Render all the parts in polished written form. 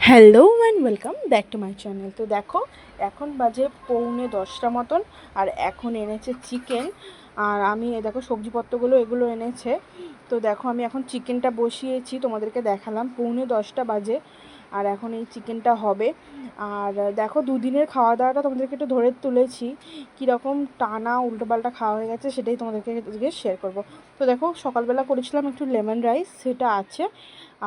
Hello and welcome back to my channel. তো দেখো এখন বাজে 9:45 মতন, আর এখন এনেছে চিকেন। আর আমি দেখো সবজিপত্রগুলো এগুলো এনেছে। তো দেখো আমি এখন চিকেনটা বসিয়েছি, তোমাদেরকে দেখালাম 9:45 বাজে, আর এখন এই চিকেনটা হবে। আর দেখো দুদিনের খাওয়া দাওয়াটা তোমাদেরকে একটু ধরে তুলেছি, কীরকম টানা উল্টোপাল্টা খাওয়া হয়ে গেছে সেটাই তোমাদেরকে শেয়ার করব। তো দেখো সকালবেলা করেছিলাম একটু লেমন রাইস, সেটা আছে।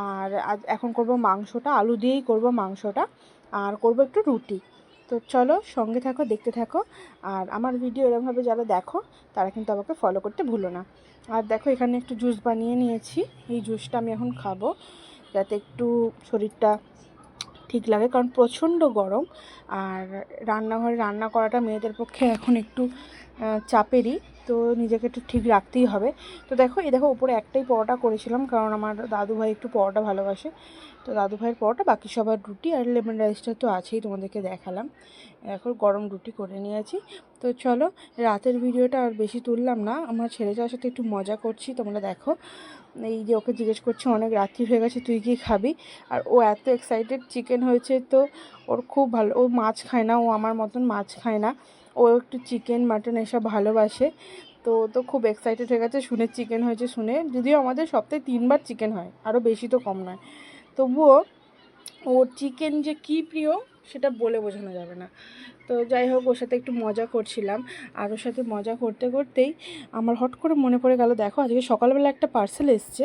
আর আজ এখন করব মাংসটা, আলু দিয়েই করব মাংসটা, আর করব একটু রুটি। তো চলো সঙ্গে থাকো, দেখতে থাকো। আর আমার ভিডিও এরকমভাবে যারা দেখো তারা কিন্তু আমাকে ফলো করতে ভুলো না। আর দেখো এখানে একটু জুস বানিয়ে নিয়েছি, এই জুসটা আমি এখন খাবো যাতে একটু শরীরটা ঠিক লাগে, কারণ প্রচণ্ড গরম। আর রান্নাঘরে রান্না করাটা মেয়েদের পক্ষে এখন একটু চাপেরই, তো নিজেকে একটু ঠিক রাখতেই হবে। তো দেখো এই দেখো উপরে একটাই পরোটা করেছিলাম, কারণ আমার দাদুভাই একটু পরোটা ভালোবাসে। তো দাদুভাইয়ের পরোটা, বাকি সবার রুটি, আর লেমন রাইসটা তো আছেই, তোমাদেরকে দেখালাম। এখন গরম রুটি করে নিয়েছি। তো চলো রাতের ভিডিওটা আর বেশি তুললাম না, আমার ছেলে যাওয়ার সাথে একটু মজা করছি, তোমরা দেখো। এই যে ওকে জিজ্ঞেস করছি অনেক রাত্রি হয়ে গেছে, তুই কি খাবি? আর ও এত এক্সাইটেড, চিকেন হয়েছে তো ওর খুব ভালো। ও মাছ খায় না, ও আমার মতন মাছ খায় না, ও একটু চিকেন মাটন এসব ভালোবাসে। তো খুব এক্সাইটেড হয়ে গেছে শুনে, চিকেন হয়েছে শুনে। যদিও আমাদের সপ্তাহে 3বার চিকেন হয়, আরও বেশি তো কম নয়, তবুও ওর চিকেন যে কী প্রিয় সেটা বলে বোঝানো যাবে না। তো যাই হোক, ওর সাথে একটু মজা করছিলাম, আর ওর সাথে মজা করতে করতেই আমার হট করে মনে পড়ে গেল, দেখো আজকে সকালবেলা একটা পার্সেল এসছে।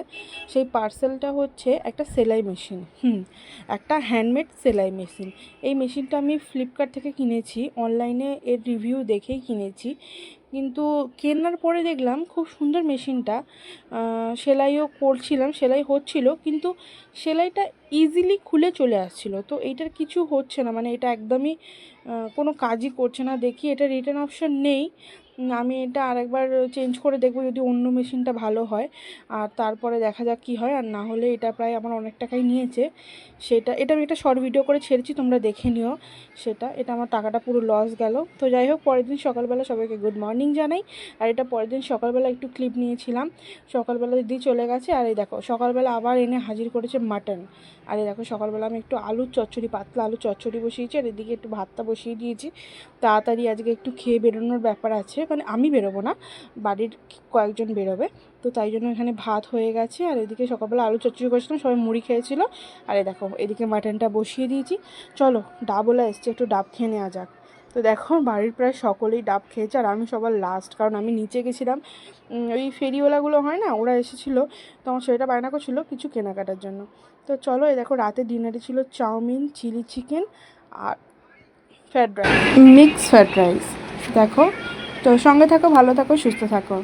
সেই পার্সেলটা হচ্ছে একটা সেলাই মেশিন, একটা হ্যান্ডমেড সেলাই মেশিন। এই মেশিনটা আমি ফ্লিপকার্ট থেকে কিনেছি, অনলাইনে এর রিভিউ দেখেই কিনেছি। কিন্তু কেনার পরে দেখলাম খুব সুন্দর মেশিনটা, সেলাইও করছিলাম, সেলাই হচ্ছিল, কিন্তু সেলাইটা ইজিলি খুলে চলে আসছিলো। তো এইটার কিছু হচ্ছে না, মানে এটা একদমই কোনো কাজই করছে না। দেখি এটা রিটার্ন অপশান নেই, আমি এটা আরেকবার চেঞ্জ করে দেখব যদি অন্য মেশিনটা ভালো হয়, আর তারপরে দেখা যাক কী হয়। আর না হলে এটা প্রায় আমার অনেক টাকাই নিয়েছে, এটা আমি একটা শর্ট ভিডিও করে ছেড়েছি, তোমরা দেখে নিও এটা আমার টাকাটা পুরো লস গেল। তো যাই হোক, পরের দিন সকালবেলা সবাইকে গুড মর্নিং জানাই। আর এটা পরের দিন সকালবেলা একটু ক্লিপ নিয়েছিলাম, সকালবেলা দিদি চলে গেছে। আর এই দেখো সকালবেলা আবার এনে হাজির করেছে মাটন। আর এই দেখো সকালবেলা আমি একটু আলুর চচ্চড়ি, পাতলা আলুর চচ্চড়ি বসিয়েছি, আর এদিকে একটু ভাতটা বসিয়ে দিয়েছি। তাড়াতাড়ি আজকে একটু খেয়ে বেরোনোর ব্যাপার আছে, মানে আমি বেরোবো না, বাড়ির কয়েকজন বেরোবে, তো তাই জন্য এখানে ভাত হয়ে গেছে। আর এদিকে সকালবেলা আলু চচ্চড়ি করেছিলাম, সবাই মুড়ি খেয়েছিল। আর এই দেখো এদিকে মাটনটা বসিয়ে দিয়েছি। চলো ডাবওয়ালা এসছে, একটু ডাব খেয়ে নেওয়া যাক। তো দেখো বাড়ির প্রায় সকলেই ডাব খেয়েছে, আর আমি সবার লাস্ট, কারণ আমি নিচে গেছিলাম, ওই ফেরিওয়ালাগুলো হয় না, ওরা এসেছিলো, তো আমার সেটা বায়না করছিলো কিছু কেনাকাটার জন্য। তো চলো এই দেখো রাতে ডিনারে ছিল চাউমিন, চিলি চিকেন, আর fried rice, mix fried rice. দেখো, তো সঙ্গে থাকো, ভালো থাকো, সুস্থ থাকো।